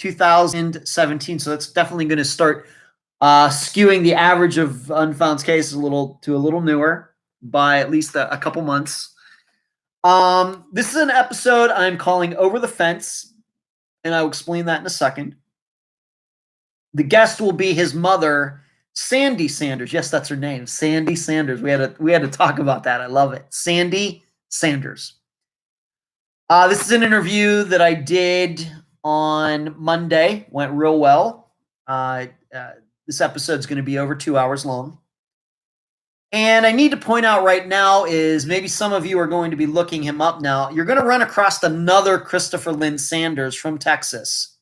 2017. So that's definitely going to start skewing the average of unfound cases a little newer by at least a couple months. This is an episode I'm calling Over the Fence, and I'll explain that in a second. The guest will be his mother, Sandy Sanders. Yes, that's her name, Sandy Sanders. We had to talk about that. I love it. Sandy Sanders. This is an interview that I did on Monday. Went real well. This episode is going to be over 2 hours long. And I need to point out right now is maybe some of you are going to be looking him up now. You're going to run across another Christopher Lynn Sanders from Texas.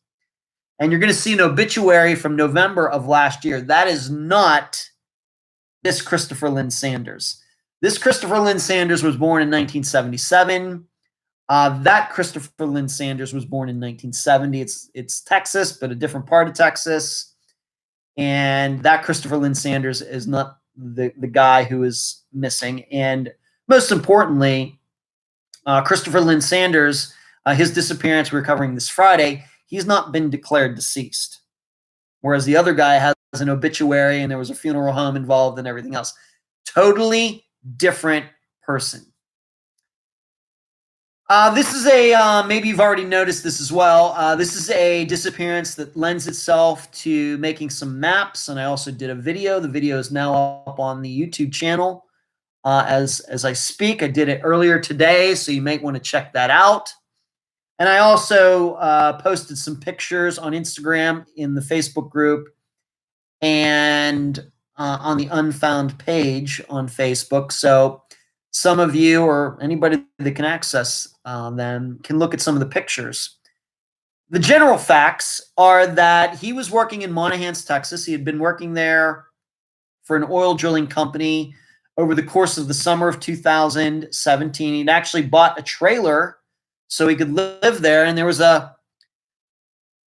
And you're going to see an obituary from November of last year. That is not this Christopher Lynn Sanders. This Christopher Lynn Sanders was born in 1977. That Christopher Lynn Sanders was born in 1970. It's Texas, but a different part of Texas. And that Christopher Lynn Sanders is not the guy who is missing. And most importantly, Christopher Lynn Sanders, his disappearance we're covering this Friday, he's not been declared deceased. Whereas the other guy has an obituary and there was a funeral home involved and everything else. Totally different person. This is maybe you've already noticed this as well. This is a disappearance that lends itself to making some maps, and I also did a video. The video is now up on the YouTube channel as I speak. I did it earlier today, so you might want to check that out. And I also posted some pictures on Instagram in the Facebook group and on the Unfound page on Facebook. So some of you or anybody that can access them can look at some of the pictures. The general facts are that he was working in Monahans, Texas. He had been working there for an oil drilling company over the course of the summer of 2017. He'd actually bought a trailer so he could live there. And there was I'm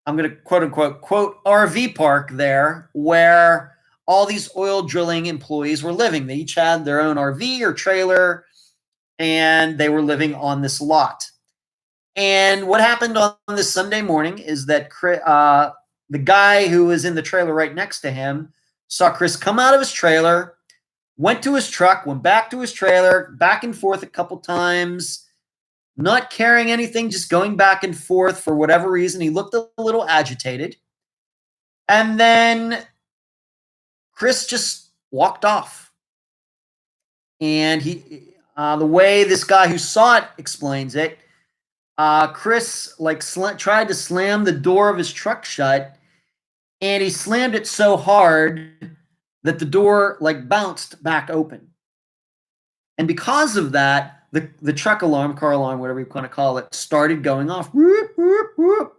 going to quote unquote, quote, RV park there where all these oil drilling employees were living. They each had their own RV or trailer, and they were living on this lot. And what happened on this Sunday morning is that the guy who was in the trailer right next to him saw Chris come out of his trailer, went to his truck, went back to his trailer, back and forth a couple times, not carrying anything, just going back and forth for whatever reason. He looked a little agitated. And then Chris just walked off. And the way this guy who saw it explains it, Chris tried to slam the door of his truck shut, and he slammed it so hard that the door bounced back open. And because of that, the truck alarm, car alarm, whatever you want to call it, started going off. Whoop, whoop, whoop.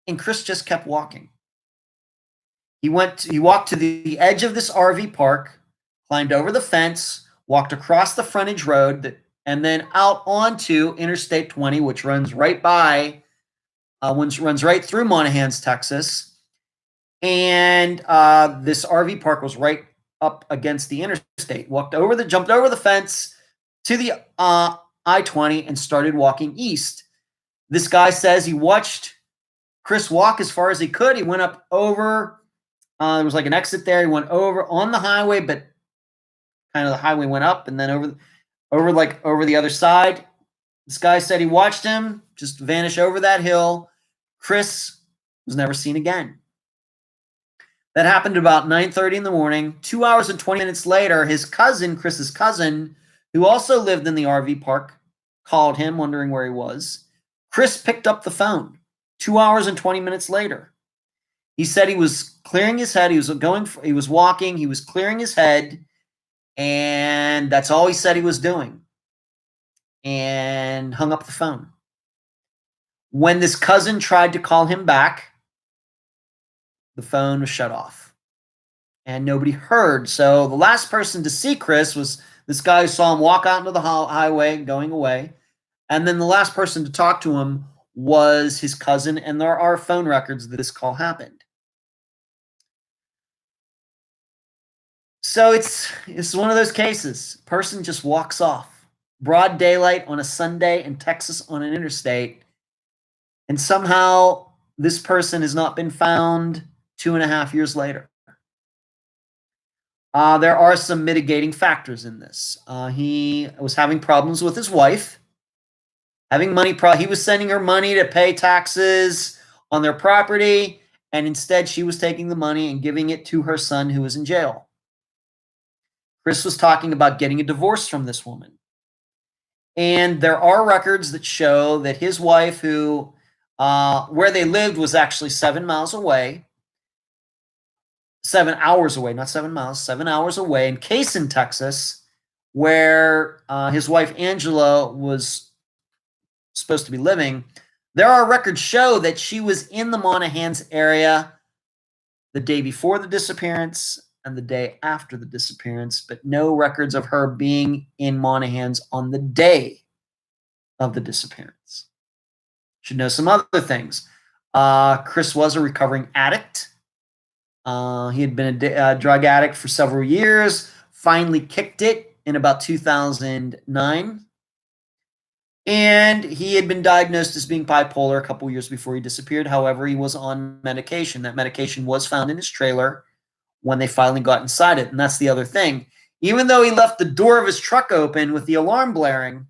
And Chris just kept walking. He walked to the edge of this RV park, climbed over the fence, walked across the frontage road, and then out onto Interstate 20, which runs right by, runs right through Monahans, Texas. And this RV park was right up against the interstate. Jumped over the fence to the I-20 and started walking east. This guy says he watched Chris walk as far as he could. He went up over. There was an exit there. He went over on the highway, but kind of the highway went up and then over the other side. This guy said he watched him just vanish over that hill. Chris was never seen again. That happened about 9:30 in the morning. 2 hours and 20 minutes later, Chris's cousin, who also lived in the RV park, called him wondering where he was. Chris picked up the phone 2 hours and 20 minutes later. He said he was clearing his head. He was walking. He was clearing his head. And that's all he said he was doing. And hung up the phone. When this cousin tried to call him back, the phone was shut off. And nobody heard. So the last person to see Chris was this guy who saw him walk out into the highway going away. And then the last person to talk to him was his cousin. And there are phone records that this call happened. So it's one of those cases. Person just walks off. Broad daylight on a Sunday in Texas on an interstate. And somehow this person has not been found 2.5 years later. There are some mitigating factors in this. He was having problems with his wife, having money. He was sending her money to pay taxes on their property, and instead she was taking the money and giving it to her son who was in jail. Chris was talking about getting a divorce from this woman. And there are records that show that his wife, who where they lived was actually 7 miles away, 7 hours away, not 7 miles, 7 hours away in Cason, Texas, where his wife Angela was supposed to be living. There are records show that she was in the Monahans area the day before the disappearance and the day after the disappearance, but no records of her being in Monahans on the day of the disappearance. Should know some other things. Chris was a recovering addict. He had been a drug addict for several years, finally kicked it in about 2009. And he had been diagnosed as being bipolar a couple years before he disappeared. However, he was on medication. That medication was found in his trailer when they finally got inside it. And that's the other thing. Even though he left the door of his truck open with the alarm blaring,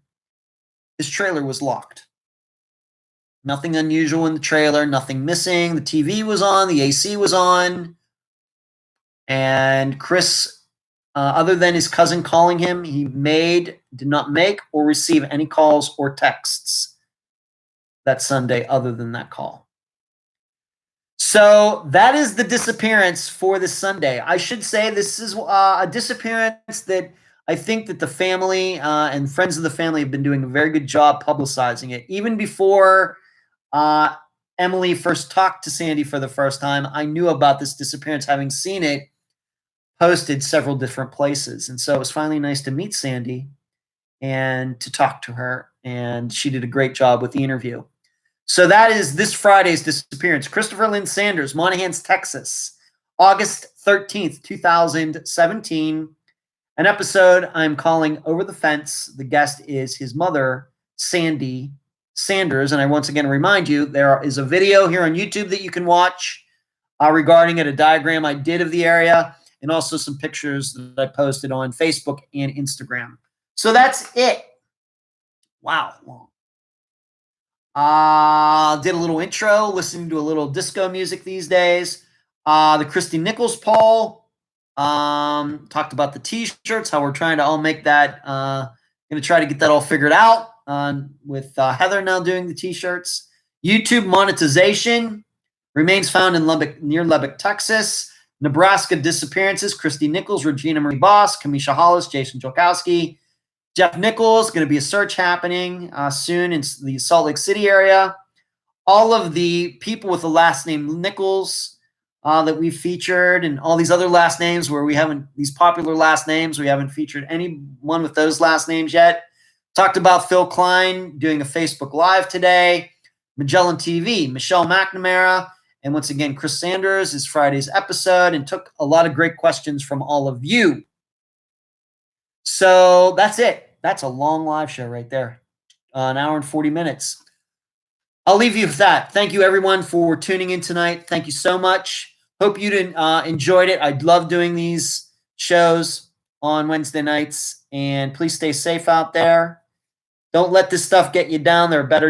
his trailer was locked. Nothing unusual in the trailer, nothing missing. The TV was on, the AC was on. And Chris, other than his cousin calling him, he did not make or receive any calls or texts that Sunday other than that call. So that is the disappearance for this Sunday. I should say this is a disappearance that I think that the family and friends of the family have been doing a very good job publicizing it. Even before Emily first talked to Sandy for the first time, I knew about this disappearance, having seen it posted several different places. And so it was finally nice to meet Sandy and to talk to her. And she did a great job with the interview. So that is this Friday's disappearance. Christopher Lynn Sanders, Monahans, Texas, August 13th, 2017. An episode I'm calling Over the Fence. The guest is his mother, Sandy Sanders. And I once again remind you, there is a video here on YouTube that you can watch regarding it, a diagram I did of the area, and also some pictures that I posted on Facebook and Instagram. So that's it. Wow. Did a little intro, listening to a little disco music these days. The Christy Nichols poll. Talked about the T-shirts, how we're trying to all make that. Going to try to get that all figured out with Heather now doing the T-shirts. YouTube monetization remains found in near Lubbock, Texas. Nebraska disappearances, Christy Nichols, Regina Marie Boss, Kamisha Hollis, Jason Jolkowski, Jeff Nichols. Going to be a search happening soon in the Salt Lake City area. All of the people with the last name Nichols that we've featured, and all these other last names where we haven't, these popular last names, we haven't featured anyone with those last names yet. Talked about Phil Klein doing a Facebook Live today. Magellan TV, Michelle McNamara, and once again, Chris Sanders is Friday's episode, and took a lot of great questions from all of you. So that's it. That's a long live show right there. An hour and 40 minutes. I'll leave you with that. Thank you, everyone, for tuning in tonight. Thank you so much. Hope you enjoyed it. I love doing these shows on Wednesday nights. And please stay safe out there. Don't let this stuff get you down. There are better